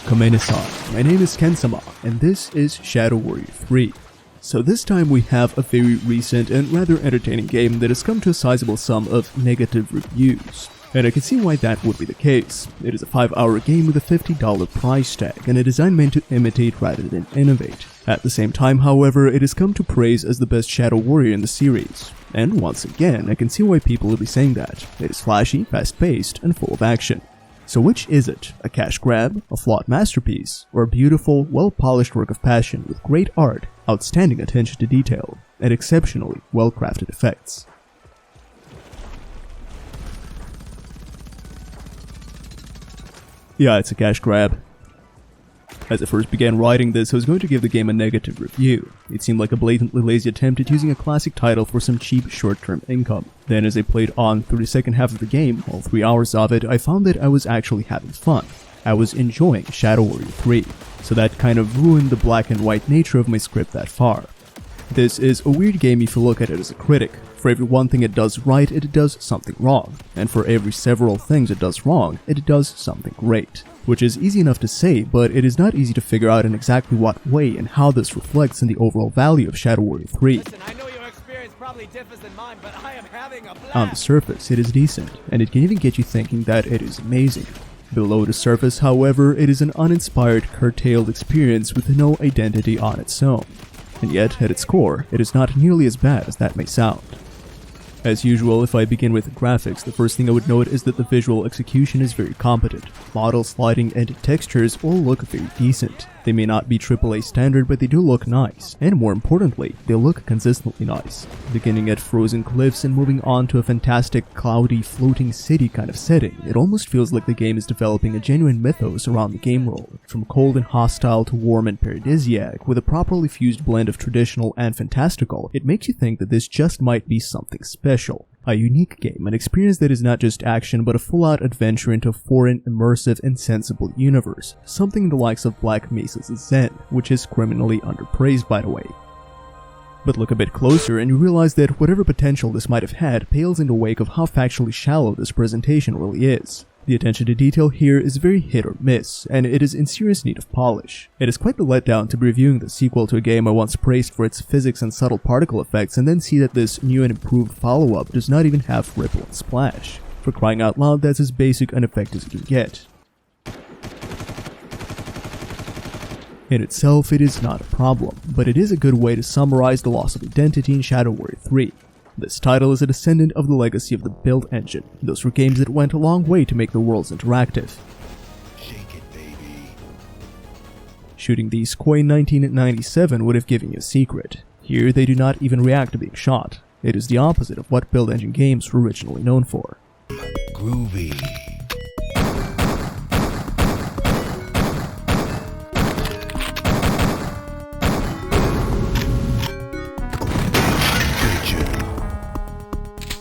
Komenasai, my name is Kensama, and this is Shadow Warrior 3. So this time we have a very recent and rather entertaining game that has come to a sizable sum of negative reviews. And I can see why that would be the case. It is a 5-hour game with a $50 price tag and a design meant to imitate rather than innovate. At the same time, however, it has come to praise as the best Shadow Warrior in the series. And once again, I can see why people will be saying that. It is flashy, fast-paced, and full of action. So which is it? A cash grab, a flawed masterpiece, or a beautiful, well-polished work of passion with great art, outstanding attention to detail, and exceptionally well-crafted effects? Yeah, it's a cash grab. As I first began writing this, I was going to give the game a negative review. It seemed like a blatantly lazy attempt at using a classic title for some cheap short-term income. Then as I played on through the second half of the game, all 3 hours of it, I found that I was actually having fun. I was enjoying Shadow Warrior 3, so that kind of ruined the black and white nature of my script that far. This is a weird game if you look at it as a critic. For every one thing it does right, it does something wrong. And for every several things it does wrong, it does something great. Which is easy enough to say, but it is not easy to figure out in exactly what way and how this reflects in the overall value of Shadow Warrior 3. Listen, I know your experience probably differs than mine, but I am having a blast. On the surface, it is decent, and it can even get you thinking that it is amazing. Below the surface, however, it is an uninspired, curtailed experience with no identity on its own. And yet, at its core, it is not nearly as bad as that may sound. As usual, if I begin with the graphics, the first thing I would note is that the visual execution is very competent. Models, lighting, and textures all look very decent. They may not be AAA standard, but they do look nice. And more importantly, they look consistently nice. Beginning at frozen cliffs and moving on to a fantastic, cloudy, floating city kind of setting, it almost feels like the game is developing a genuine mythos around the game world. From cold and hostile to warm and paradisiac, with a properly fused blend of traditional and fantastical, it makes you think that this just might be something special. A unique game, an experience that is not just action but a full-out adventure into a foreign, immersive, and sensible universe. Something the likes of Black Mesa's Zen, which is criminally underpraised by the way. But look a bit closer and you realize that whatever potential this might have had pales in the wake of how factually shallow this presentation really is. The attention to detail here is very hit or miss, and it is in serious need of polish. It is quite the letdown to be reviewing the sequel to a game I once praised for its physics and subtle particle effects and then see that this new and improved follow-up does not even have ripple and splash. For crying out loud, that's as basic an effect as you can get. In itself, it is not a problem, but it is a good way to summarize the loss of identity in Shadow Warrior 3. This title is a descendant of the legacy of the build engine. Those were games that went a long way to make the worlds interactive. Shake it, baby. Shooting these Koi in 1997 would have given you a secret. Here, they do not even react to being shot. It is the opposite of what build engine games were originally known for. Groovy.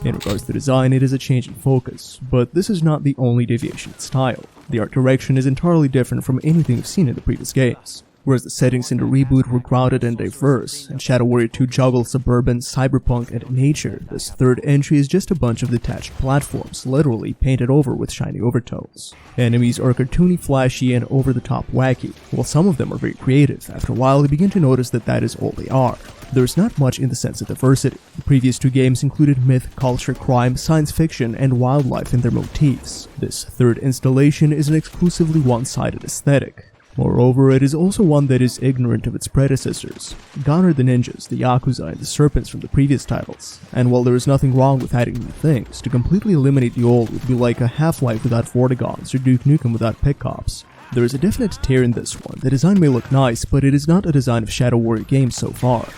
In regards to design, it is a change in focus, but this is not the only deviation in style. The art direction is entirely different from anything we've seen in the previous games. Whereas the settings in the reboot were grounded and diverse, and Shadow Warrior 2 juggles suburban, cyberpunk, and nature, this third entry is just a bunch of detached platforms, literally painted over with shiny overtones. Enemies are cartoony, flashy, and over-the-top wacky. While some of them are very creative, after a while you begin to notice that that is all they are. There is not much in the sense of diversity. The previous two games included myth, culture, crime, science fiction, and wildlife in their motifs. This third installation is an exclusively one-sided aesthetic. Moreover, it is also one that is ignorant of its predecessors. Gone are the ninjas, the yakuza, and the serpents from the previous titles. And while there is nothing wrong with adding new things, to completely eliminate the old would be like a Half-Life without Vortigaunts or Duke Nukem without Pick Cops. There is a definite tear in this one. The design may look nice, but it is not a design of Shadow Warrior games so far.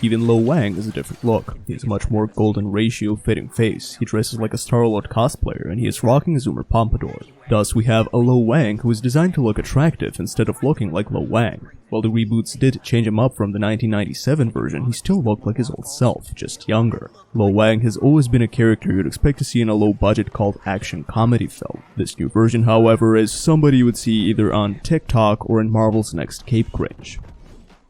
Even Wang is a different look. He has a much more golden ratio fitting face. He dresses like a Star-Lord cosplayer and he is rocking a zoomer pompadour. Thus we have a Wang who is designed to look attractive instead of looking like Wang. While the reboots did change him up from the 1997 version, he still looked like his old self, just younger. Wang has always been a character you'd expect to see in a low-budget cult action comedy film. This new version, however, is somebody you would see either on TikTok or in Marvel's next Cape Cringe.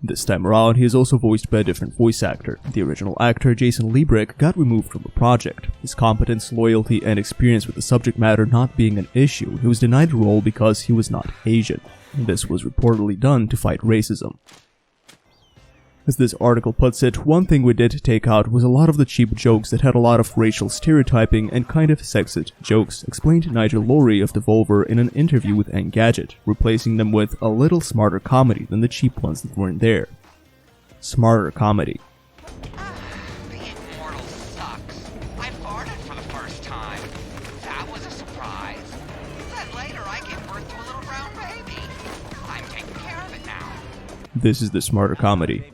This time around, he is also voiced by a different voice actor. The original actor, Jason Liebrecht, got removed from the project. His competence, loyalty, and experience with the subject matter not being an issue, he was denied the role because he was not Asian. This was reportedly done to fight racism. As this article puts it, one thing we did take out was a lot of the cheap jokes that had a lot of racial stereotyping and kind of sexist jokes, explained Nigel Lowry of Devolver in an interview with Engadget, replacing them with a little smarter comedy than the cheap ones that weren't there. Smarter comedy. The Immortal sucks. I farted for the first time. That was a surprise. Then later I gave birth to a little brown baby. I'm taking care of it now. This is the smarter comedy.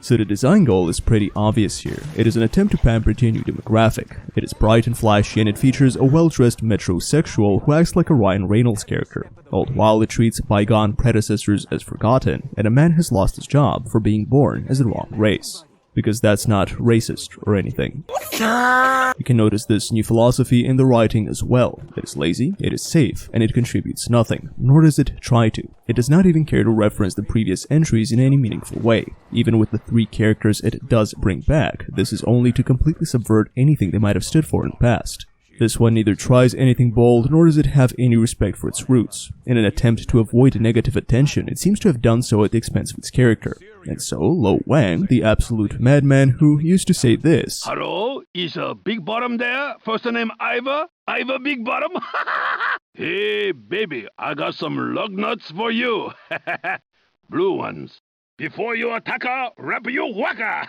So the design goal is pretty obvious here. It is an attempt to pamper to a new demographic. It is bright and flashy, and it features a well-dressed metrosexual who acts like a Ryan Reynolds character. All the while it treats bygone predecessors as forgotten, and a man has lost his job for being born as the wrong race. Because that's not racist or anything. You can notice this new philosophy in the writing as well. It is lazy, it is safe, and it contributes nothing, nor does it try to. It does not even care to reference the previous entries in any meaningful way. Even with the 3 characters it does bring back, this is only to completely subvert anything they might have stood for in the past. This one neither tries anything bold, nor does it have any respect for its roots. In an attempt to avoid negative attention, it seems to have done so at the expense of its character. And so, Lo Wang, the absolute madman who used to say this: Hello, is a Big Bottom there? First name Ivor? Ivor Big Bottom? Hey, baby, I got some lug nuts for you. Blue ones. Before you attack her, wrap your whacker.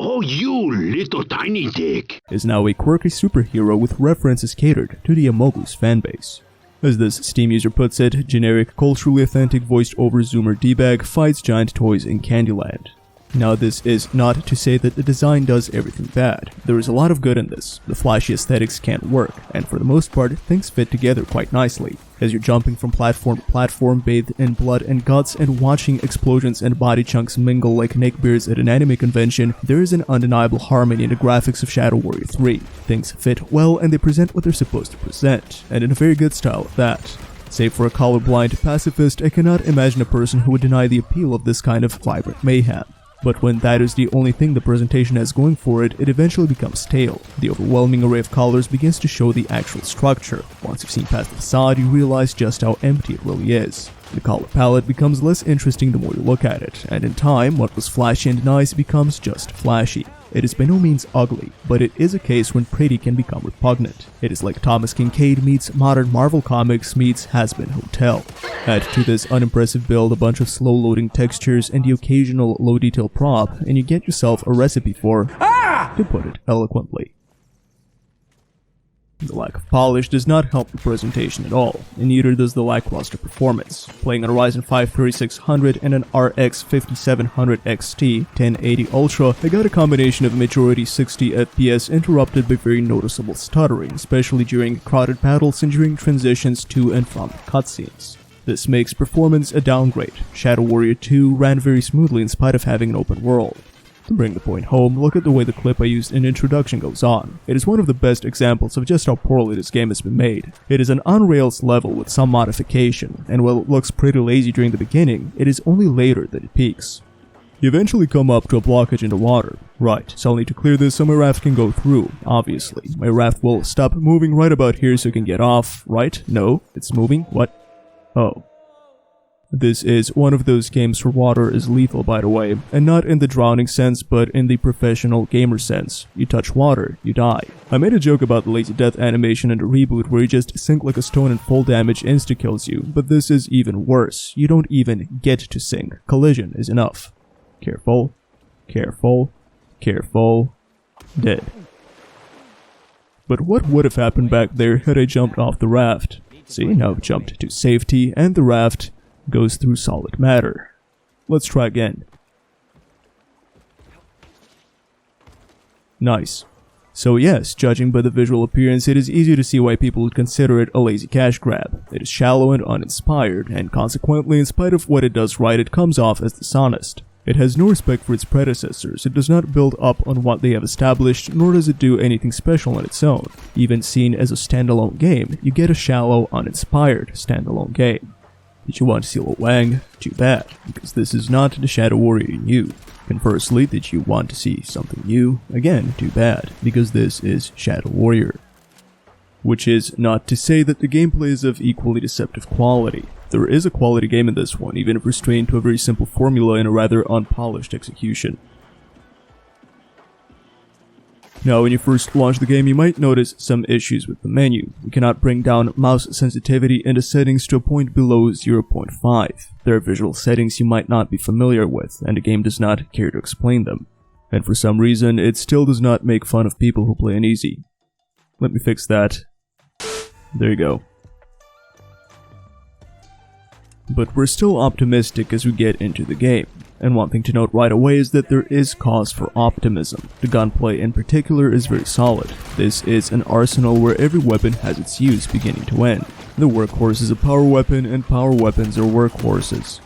Oh, you little tiny dick. Is now a quirky superhero with references catered to the Amogu's fanbase. As this Steam user puts it, generic, culturally authentic voiced-over Zoomer D-bag fights giant toys in Candyland. Now this is not to say that the design does everything bad. There is a lot of good in this. The flashy aesthetics can't work, and for the most part, things fit together quite nicely. As you're jumping from platform to platform bathed in blood and guts and watching explosions and body chunks mingle like neckbeards at an anime convention, there is an undeniable harmony in the graphics of Shadow Warrior 3. Things fit well and they present what they're supposed to present, and in a very good style at that. Save for a colorblind pacifist, I cannot imagine a person who would deny the appeal of this kind of vibrant mayhem. But when that is the only thing the presentation has going for it, it eventually becomes stale. The overwhelming array of colors begins to show the actual structure. Once you've seen past the facade, you realize just how empty it really is. The color palette becomes less interesting the more you look at it, and in time, what was flashy and nice becomes just flashy. It is by no means ugly, but it is a case when pretty can become repugnant. It is like Thomas Kincaid meets modern Marvel Comics meets Has-Been Hotel. Add to this unimpressive build a bunch of slow-loading textures and the occasional low-detail prop, and you get yourself a recipe for, to put it eloquently. The lack of polish does not help the presentation at all, and neither does the lackluster performance. Playing on a Ryzen 5 3600 and an RX 5700 XT 1080 Ultra, I got a combination of majority 60 FPS interrupted by very noticeable stuttering, especially during crowded battles and during transitions to and from cutscenes. This makes performance a downgrade. Shadow Warrior 2 ran very smoothly in spite of having an open world. To bring the point home, look at the way the clip I used in introduction goes on. It is one of the best examples of just how poorly this game has been made. It is an on-rails level with some modification, and while it looks pretty lazy during the beginning, it is only later that it peaks. You eventually come up to a blockage in the water. Right, so I'll need to clear this so my raft can go through, obviously. My raft will stop moving right about here so it can get off, right? No, it's moving? What? Oh. This is one of those games where water is lethal, by the way, and not in the drowning sense, but in the professional gamer sense. You touch water, you die. I made a joke about the lazy death animation in the reboot where you just sink like a stone and full damage insta-kills you, but this is even worse. You don't even get to sink. Collision is enough. Careful, careful, careful, dead. But what would have happened back there had I jumped off the raft? See, now I've jumped to safety, and the raft goes through solid matter. Let's try again. Nice. So yes, judging by the visual appearance, it is easy to see why people would consider it a lazy cash grab. It is shallow and uninspired, and consequently, in spite of what it does right, it comes off as dishonest. It has no respect for its predecessors, it does not build up on what they have established, nor does it do anything special on its own. Even seen as a standalone game, you get a shallow, uninspired standalone game. Did you want to seal a Wang? Too bad, because this is not the Shadow Warrior you knew. Conversely, did you want to see something new? Again, too bad, because this is Shadow Warrior. Which is not to say that the gameplay is of equally deceptive quality. There is a quality game in this one, even if restrained to a very simple formula and a rather unpolished execution. Now, when you first launch the game, you might notice some issues with the menu. You cannot bring down mouse sensitivity and the settings to a point below 0.5. There are visual settings you might not be familiar with, and the game does not care to explain them. And for some reason, it still does not make fun of people who play on easy. Let me fix that. There you go. But we're still optimistic as we get into the game. And one thing to note right away is that there is cause for optimism. The gunplay in particular is very solid. This is an arsenal where every weapon has its use beginning to end. The workhorse is a power weapon and power weapons are workhorses.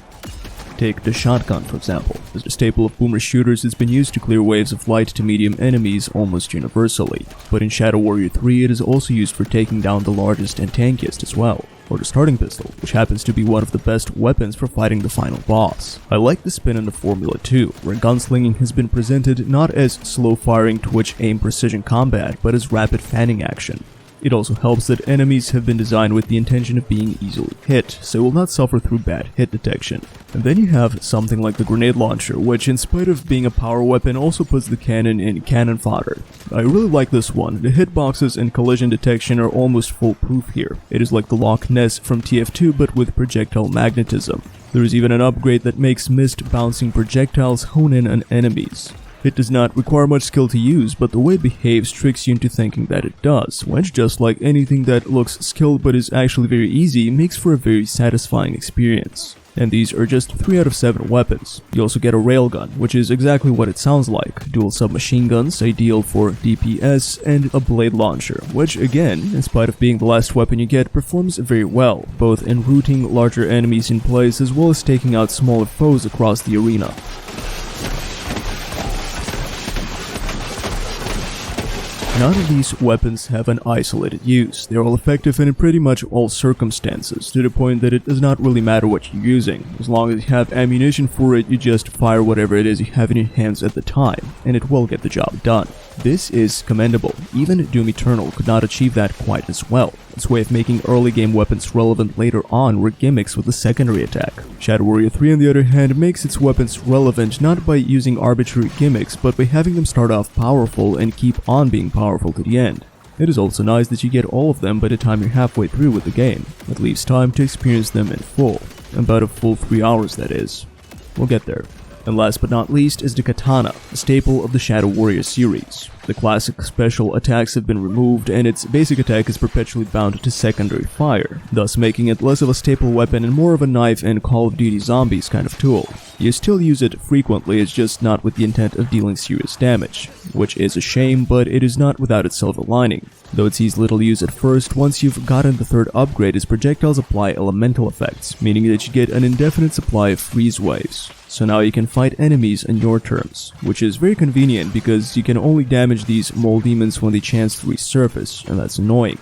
Take the shotgun, for example. As a staple of boomer shooters, it's been used to clear waves of light to medium enemies almost universally. But in Shadow Warrior 3, it is also used for taking down the largest and tankiest as well. Or the starting pistol, which happens to be one of the best weapons for fighting the final boss. I like the spin on the formula too, where gunslinging has been presented not as slow-firing twitch aim precision combat, but as rapid fanning action. It also helps that enemies have been designed with the intention of being easily hit, so will not suffer through bad hit detection. And then you have something like the grenade launcher, which in spite of being a power weapon also puts the cannon in cannon fodder. I really like this one. The hitboxes and collision detection are almost foolproof here. It is like the Loch Ness from TF2 but with projectile magnetism. There is even an upgrade that makes missed bouncing projectiles hone in on enemies. It does not require much skill to use, but the way it behaves tricks you into thinking that it does, which, just like anything that looks skilled but is actually very easy, makes for a very satisfying experience. And these are just 3 out of 7 weapons. You also get a railgun, which is exactly what it sounds like, dual submachine guns, ideal for DPS, and a blade launcher, which again, in spite of being the last weapon you get, performs very well, both in rooting larger enemies in place as well as taking out smaller foes across the arena. None of these weapons have an isolated use. They're all effective in pretty much all circumstances, to the point that it does not really matter what you're using. As long as you have ammunition for it, you just fire whatever it is you have in your hands at the time, and it will get the job done. This is commendable. Even Doom Eternal could not achieve that quite as well. Its way of making early game weapons relevant later on were gimmicks with a secondary attack. Shadow Warrior 3 on the other hand makes its weapons relevant not by using arbitrary gimmicks, but by having them start off powerful and keep on being powerful to the end. It is also nice that you get all of them by the time you're halfway through with the game. It leaves time to experience them in full. About a full 3 hours, that is. We'll get there. And last but not least is the katana, a staple of the Shadow Warrior series. The classic special attacks have been removed, and its basic attack is perpetually bound to secondary fire, thus making it less of a staple weapon and more of a knife and Call of Duty Zombies kind of tool. You still use it frequently, it's just not with the intent of dealing serious damage, which is a shame, but it is not without its silver lining. Though it sees little use at first, once you've gotten the 3rd upgrade, its projectiles apply elemental effects, meaning that you get an indefinite supply of freeze waves. So now you can fight enemies on your terms, which is very convenient because you can only damage these mole demons when they chance to resurface, and that's annoying.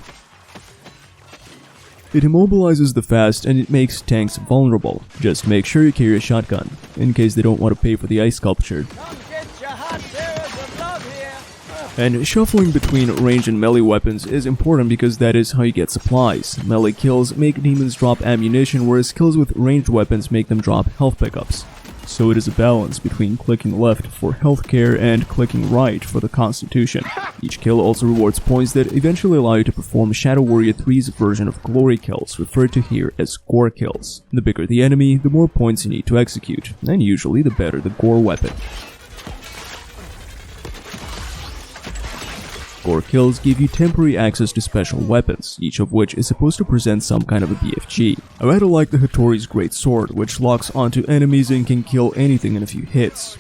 It immobilizes the fast and it makes tanks vulnerable. Just make sure you carry a shotgun, in case they don't want to pay for the ice sculpture. Come get your hot berries of love here. And shuffling between range and melee weapons is important because that is how you get supplies. Melee kills make demons drop ammunition, whereas kills with ranged weapons make them drop health pickups. So it is a balance between clicking left for healthcare and clicking right for the constitution. Each kill also rewards points that eventually allow you to perform Shadow Warrior 3's version of glory kills, referred to here as gore kills. The bigger the enemy, the more points you need to execute, and usually the better the gore weapon. Gore kills give you temporary access to special weapons, each of which is supposed to present some kind of a BFG. I rather like the Hattori's Great Sword, which locks onto enemies and can kill anything in a few hits.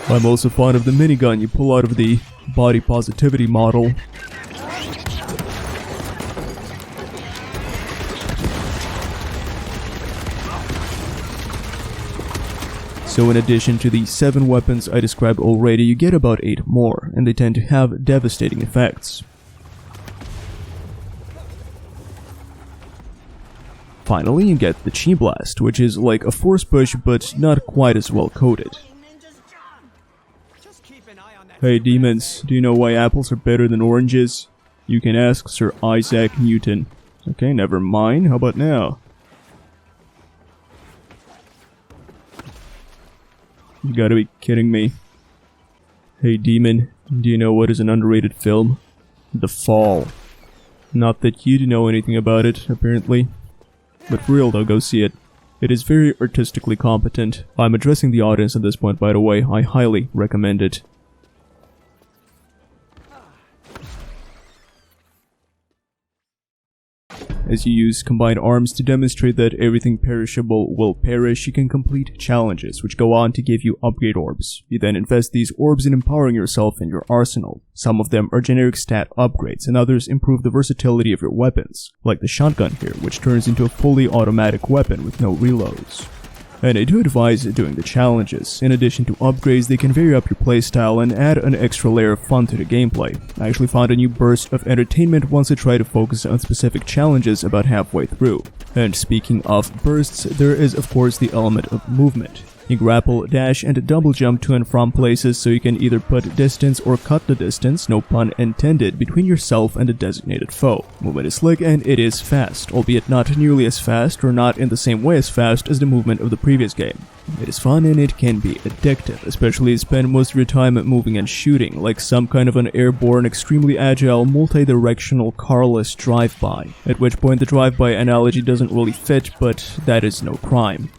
I'm also fond of the minigun you pull out of the body positivity model. So in addition to the 7 weapons I described already, you get about 8 more, and they tend to have devastating effects. Finally, you get the Chi Blast, which is like a force push but not quite as well coded. Hey demons, do you know why apples are better than oranges? You can ask Sir Isaac Newton. Okay, never mind, how about now? You gotta be kidding me. Hey demon, do you know what is an underrated film? The Fall. Not that you know anything about it, apparently. But for real though, go see it. It is very artistically competent. I'm addressing the audience at this point, by the way. I highly recommend it. As you use combined arms to demonstrate that everything perishable will perish, you can complete challenges, which go on to give you upgrade orbs. You then invest these orbs in empowering yourself and your arsenal. Some of them are generic stat upgrades, and others improve the versatility of your weapons, like the shotgun here, which turns into a fully automatic weapon with no reloads. And I do advise doing the challenges. In addition to upgrades, they can vary up your playstyle and add an extra layer of fun to the gameplay. I actually found a new burst of entertainment once I tried to focus on specific challenges about halfway through. And speaking of bursts, there is of course the element of movement. You grapple, dash, and double jump to and from places so you can either put distance or cut the distance, no pun intended, between yourself and a designated foe. Movement is slick and it is fast, albeit not nearly as fast or not in the same way as fast as the movement of the previous game. It is fun and it can be addictive, especially if you spend most of your time moving and shooting, like some kind of an airborne, extremely agile, multi-directional carless drive-by. At which point the drive-by analogy doesn't really fit, but that is no crime.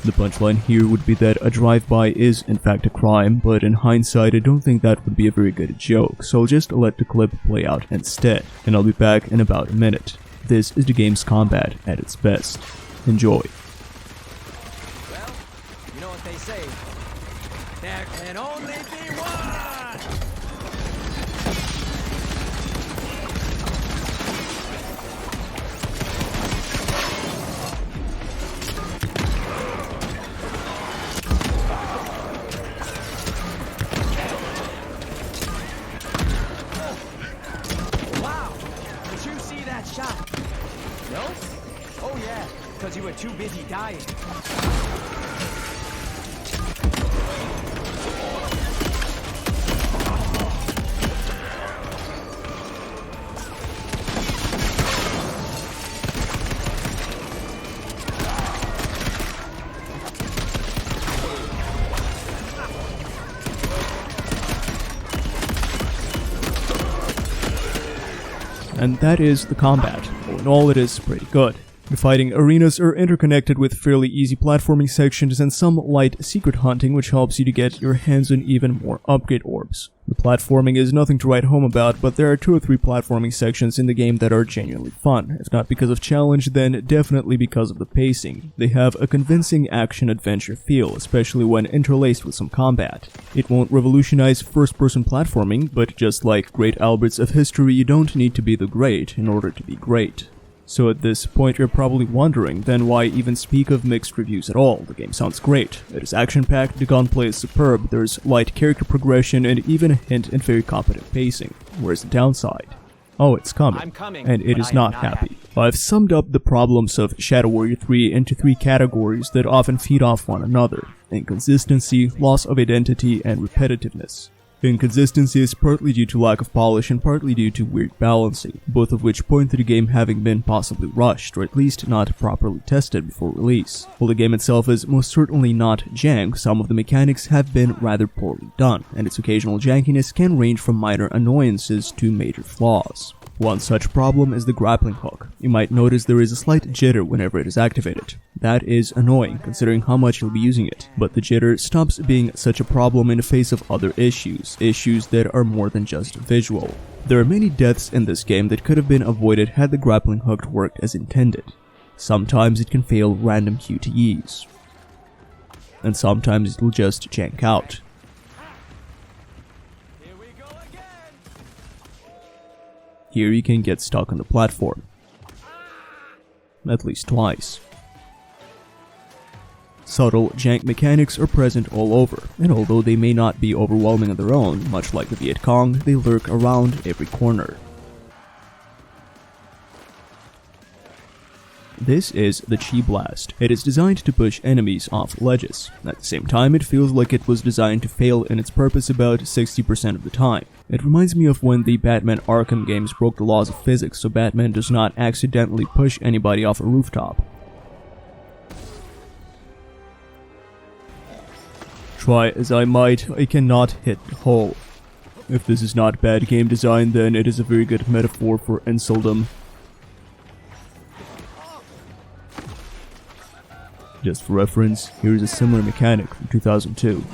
The punchline here would be that a drive-by is in fact a crime, but in hindsight I don't think that would be a very good joke, so I'll just let the clip play out instead, and I'll be back in about a minute. This is the game's combat at its best. Enjoy. Well, you know what they say. There can only be one! Shot. No? Oh yeah, because you were too busy dying. And that is the combat. All in all, it is pretty good. The fighting arenas are interconnected with fairly easy platforming sections and some light secret hunting, which helps you to get your hands on even more upgrade orbs. The platforming is nothing to write home about, but there are 2 or 3 platforming sections in the game that are genuinely fun. If not because of challenge, then definitely because of the pacing. They have a convincing action-adventure feel, especially when interlaced with some combat. It won't revolutionize first-person platforming, but just like great Alberts of history, you don't need to be the great in order to be great. So at this point you're probably wondering, then why even speak of mixed reviews at all? The game sounds great. It is action-packed, the gunplay is superb, there's light character progression, and even a hint at very competent pacing. Where's the downside? Oh, it's coming, and it is not happy. I've summed up the problems of Shadow Warrior 3 into 3 categories that often feed off one another: inconsistency, loss of identity, and repetitiveness. Inconsistency is partly due to lack of polish and partly due to weird balancing, both of which point to the game having been possibly rushed, or at least not properly tested before release. While the game itself is most certainly not jank, some of the mechanics have been rather poorly done, and its occasional jankiness can range from minor annoyances to major flaws. One such problem is the grappling hook. You might notice there is a slight jitter whenever it is activated. That is annoying considering how much you'll be using it, but the jitter stops being such a problem in the face of other issues that are more than just visual. There are many deaths in this game that could have been avoided had the grappling hook worked as intended. Sometimes it can fail random QTEs, and sometimes it'll just jank out. Here you can get stuck on the platform. At least twice. Subtle, jank mechanics are present all over, and although they may not be overwhelming on their own, much like the Viet Cong, they lurk around every corner. This is the Chi Blast. It is designed to push enemies off ledges. At the same time, it feels like it was designed to fail in its purpose about 60% of the time. It reminds me of when the Batman Arkham games broke the laws of physics so Batman does not accidentally push anybody off a rooftop. Try as I might, I cannot hit the hole. If this is not bad game design, then it is a very good metaphor for inceldom. Just for reference, here is a similar mechanic from 2002.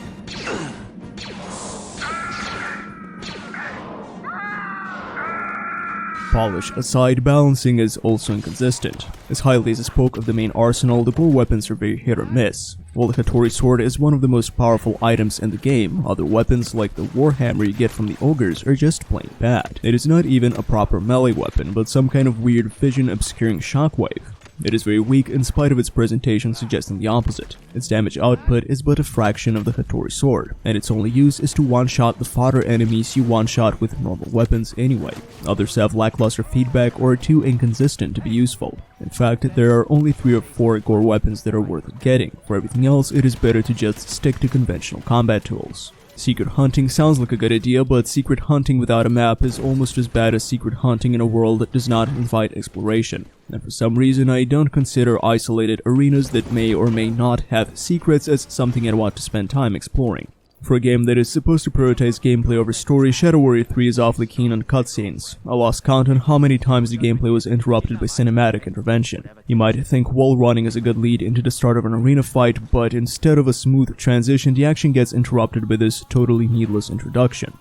Polish aside, balancing is also inconsistent. As highly as I spoke of the main arsenal, the core weapons are very hit or miss. While the Hattori sword is one of the most powerful items in the game, other weapons like the warhammer you get from the ogres are just plain bad. It is not even a proper melee weapon, but some kind of weird vision-obscuring shockwave. It is very weak in spite of its presentation suggesting the opposite. Its damage output is but a fraction of the Hattori sword, and its only use is to one-shot the fodder enemies you one-shot with normal weapons anyway. Others have lackluster feedback or are too inconsistent to be useful. In fact, there are only 3 or 4 gore weapons that are worth getting. For everything else, it is better to just stick to conventional combat tools. Secret hunting sounds like a good idea, but secret hunting without a map is almost as bad as secret hunting in a world that does not invite exploration. And for some reason, I don't consider isolated arenas that may or may not have secrets as something I'd want to spend time exploring. For a game that is supposed to prioritize gameplay over story, Shadow Warrior 3 is awfully keen on cutscenes. I lost count on how many times the gameplay was interrupted by cinematic intervention. You might think wall running is a good lead into the start of an arena fight, but instead of a smooth transition, the action gets interrupted by this totally needless introduction.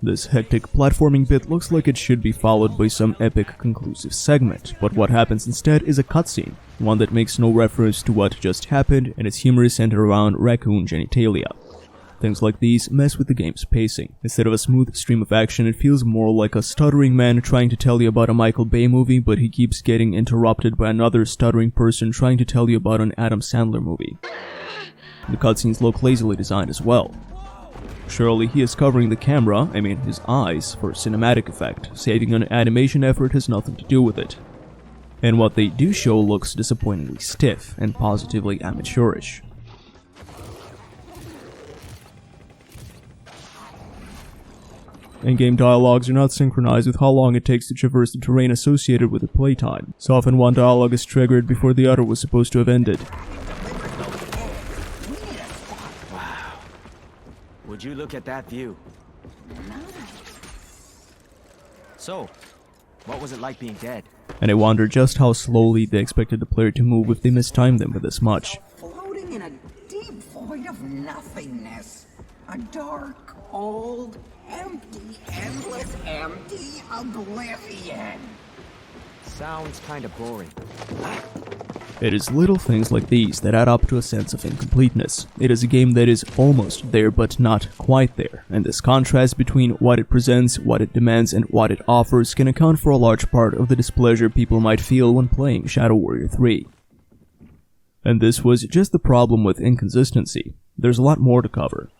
This hectic platforming bit looks like it should be followed by some epic conclusive segment, but what happens instead is a cutscene, one that makes no reference to what just happened, and its humor is centered around raccoon genitalia. Things like these mess with the game's pacing. Instead of a smooth stream of action, it feels more like a stuttering man trying to tell you about a Michael Bay movie, but he keeps getting interrupted by another stuttering person trying to tell you about an Adam Sandler movie. The cutscenes look lazily designed as well. Surely he is covering the camera, I mean his eyes, for cinematic effect. Saving on animation effort has nothing to do with it. And what they do show looks disappointingly stiff and positively amateurish. In-game dialogues are not synchronized with how long it takes to traverse the terrain associated with the playtime. So often one dialogue is triggered before the other was supposed to have ended. Would you look at that view? So, what was it like being dead? And I wonder just how slowly they expected the player to move if they mistimed them by this much. Floating in a deep void of nothingness. A dark, cold, empty, endless, empty oblivion. Sounds kind of boring. It is little things like these that add up to a sense of incompleteness. It is a game that is almost there but not quite there, and this contrast between what it presents, what it demands, and what it offers can account for a large part of the displeasure people might feel when playing Shadow Warrior 3. And this was just the problem with inconsistency. There's a lot more to cover.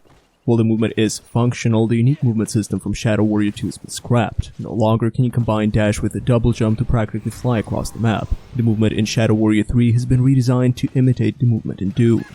While the movement is functional, the unique movement system from Shadow Warrior 2 has been scrapped. No longer can you combine dash with a double jump to practically fly across the map. The movement in Shadow Warrior 3 has been redesigned to imitate the movement in Doom.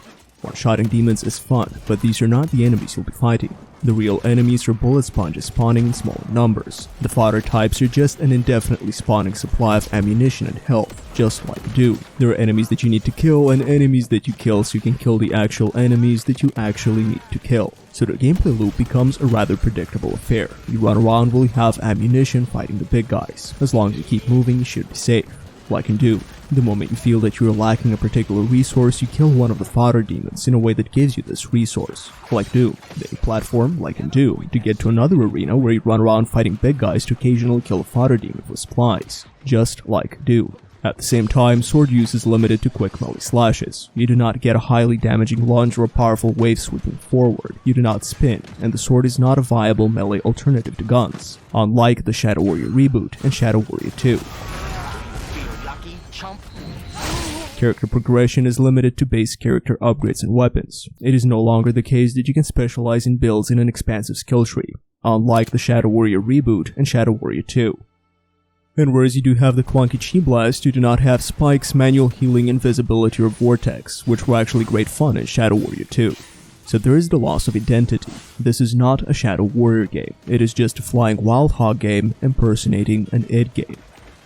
One-shotting demons is fun, but these are not the enemies you'll be fighting. The real enemies are bullet sponges spawning in smaller numbers. The fodder types are just an indefinitely spawning supply of ammunition and health, just like Doom. There are enemies that you need to kill and enemies that you kill so you can kill the actual enemies that you actually need to kill. So the gameplay loop becomes a rather predictable affair. You run around while you have ammunition fighting the big guys. As long as you keep moving, you should be safe. Like in Doom, the moment you feel that you are lacking a particular resource, you kill one of the fodder demons in a way that gives you this resource. Like Doom, then you platform, like in Doom, to get to another arena where you run around fighting big guys to occasionally kill a fodder demon for supplies. Just like Doom. At the same time, sword use is limited to quick melee slashes. You do not get a highly damaging lunge or a powerful wave sweeping forward. You do not spin, and the sword is not a viable melee alternative to guns, unlike the Shadow Warrior reboot and Shadow Warrior 2. Character progression is limited to base character upgrades and weapons. It is no longer the case that you can specialize in builds in an expansive skill tree, unlike the Shadow Warrior reboot and Shadow Warrior 2. And whereas you do have the clunky Chi Blast, you do not have spikes, manual healing, invisibility, or vortex, which were actually great fun in Shadow Warrior 2. So there is the loss of identity. This is not a Shadow Warrior game, it is just a flying wild hog game impersonating an id game.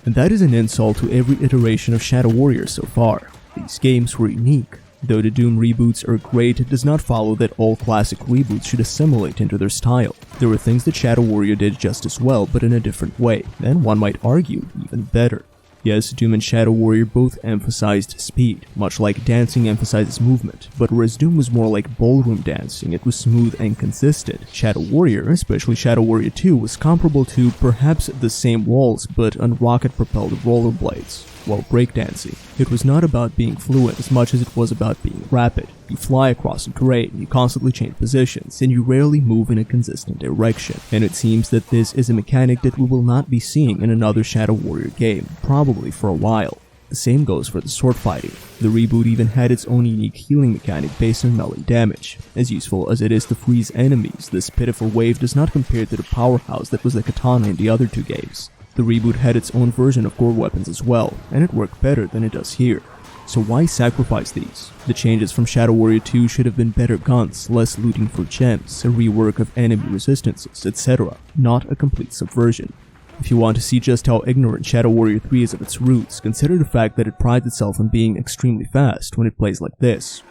And that is an insult to every iteration of Shadow Warrior so far. These games were unique. Though the Doom reboots are great, it does not follow that all classic reboots should assimilate into their style. There were things that Shadow Warrior did just as well, but in a different way, and one might argue, even better. Yes, Doom and Shadow Warrior both emphasized speed, much like dancing emphasizes movement, but whereas Doom was more like ballroom dancing, it was smooth and consistent. Shadow Warrior, especially Shadow Warrior 2, was comparable to perhaps the same walls, but on rocket-propelled rollerblades. While breakdancing, it was not about being fluent as much as it was about being rapid. You fly across the terrain, you constantly change positions, and you rarely move in a consistent direction. And it seems that this is a mechanic that we will not be seeing in another Shadow Warrior game, probably for a while. The same goes for the sword fighting. The reboot even had its own unique healing mechanic based on melee damage. As useful as it is to freeze enemies, this pitiful wave does not compare to the powerhouse that was the katana in the other two games. The reboot had its own version of gore weapons as well, and it worked better than it does here. So why sacrifice these? The changes from Shadow Warrior 2 should have been better guns, less looting for gems, a rework of enemy resistances, etc., not a complete subversion. If you want to see just how ignorant Shadow Warrior 3 is of its roots, consider the fact that it prides itself on being extremely fast when it plays like this.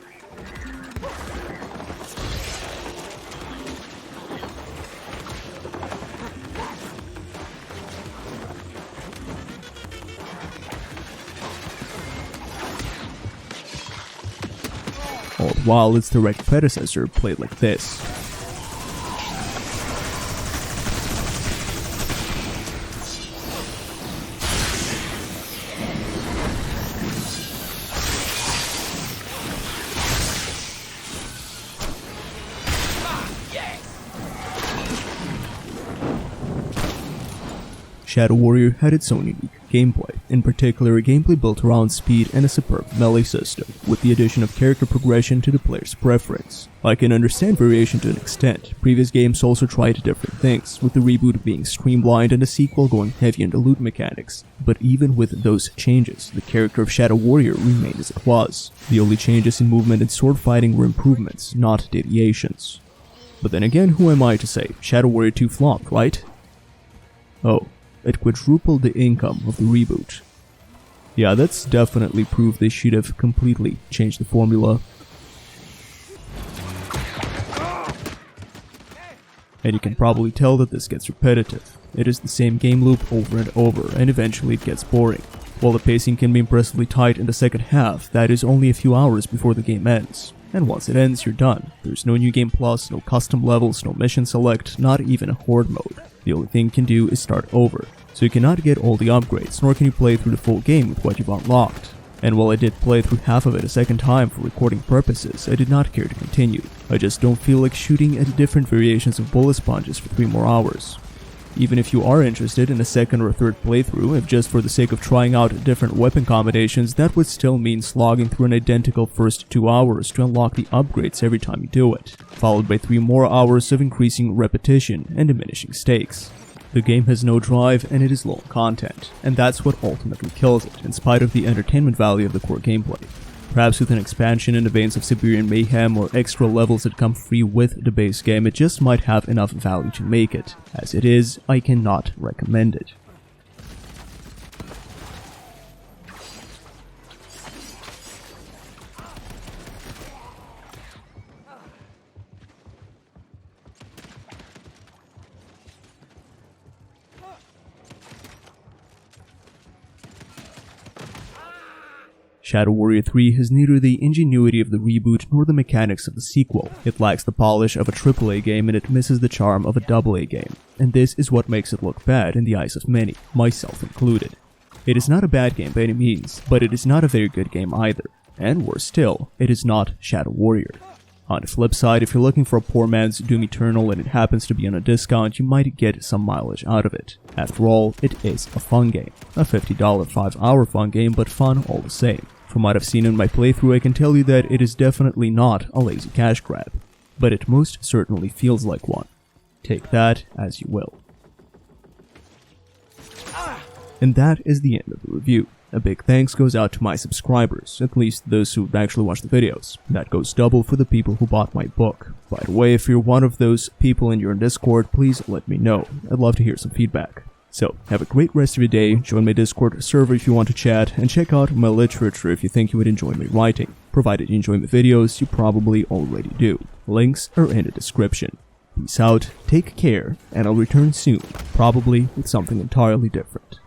All the while its direct predecessor played like this. Shadow Warrior had its own unique gameplay, in particular a gameplay built around speed and a superb melee system, with the addition of character progression to the player's preference. I can understand variation to an extent. Previous games also tried different things, with the reboot being streamlined and the sequel going heavy into loot mechanics. But even with those changes, the character of Shadow Warrior remained as it was. The only changes in movement and sword fighting were improvements, not deviations. But then again, who am I to say? Shadow Warrior 2 flopped, right? Oh. It quadrupled the income of the reboot. Yeah, that's definitely proof they should have completely changed the formula. And you can probably tell that this gets repetitive. It is the same game loop over and over, and eventually it gets boring. While the pacing can be impressively tight in the second half, that is only a few hours before the game ends. And once it ends, you're done. There's no new game plus, no custom levels, no mission select, not even a horde mode. The only thing you can do is start over. So you cannot get all the upgrades, nor can you play through the full game with what you've unlocked. And while I did play through half of it a second time for recording purposes, I did not care to continue. I just don't feel like shooting at different variations of bullet sponges for 3 more hours. Even if you are interested in a second or third playthrough, if just for the sake of trying out different weapon combinations, that would still mean slogging through an identical first 2 hours to unlock the upgrades every time you do it, followed by 3 more hours of increasing repetition and diminishing stakes. The game has no drive and it is low on content, and that's what ultimately kills it, in spite of the entertainment value of the core gameplay. Perhaps with an expansion in the veins of Siberian Mayhem or extra levels that come free with the base game, it just might have enough value to make it. As it is, I cannot recommend it. Shadow Warrior 3 has neither the ingenuity of the reboot nor the mechanics of the sequel. It lacks the polish of a AAA game and it misses the charm of a AA game. And this is what makes it look bad in the eyes of many, myself included. It is not a bad game by any means, but it is not a very good game either. And worse still, it is not Shadow Warrior. On the flip side, if you're looking for a poor man's Doom Eternal and it happens to be on a discount, you might get some mileage out of it. After all, it is a fun game. A $50 5-hour fun game, but fun all the same. From what I've seen in my playthrough, I can tell you that it is definitely not a lazy cash grab. But it most certainly feels like one. Take that as you will. And that is the end of the review. A big thanks goes out to my subscribers, at least those who actually watch the videos. That goes double for the people who bought my book. By the way, if you're one of those people and you're in Discord, please let me know. I'd love to hear some feedback. So, have a great rest of your day, join my Discord server if you want to chat, and check out my literature if you think you would enjoy my writing. Provided you enjoy my videos, you probably already do. Links are in the description. Peace out, take care, and I'll return soon, probably with something entirely different.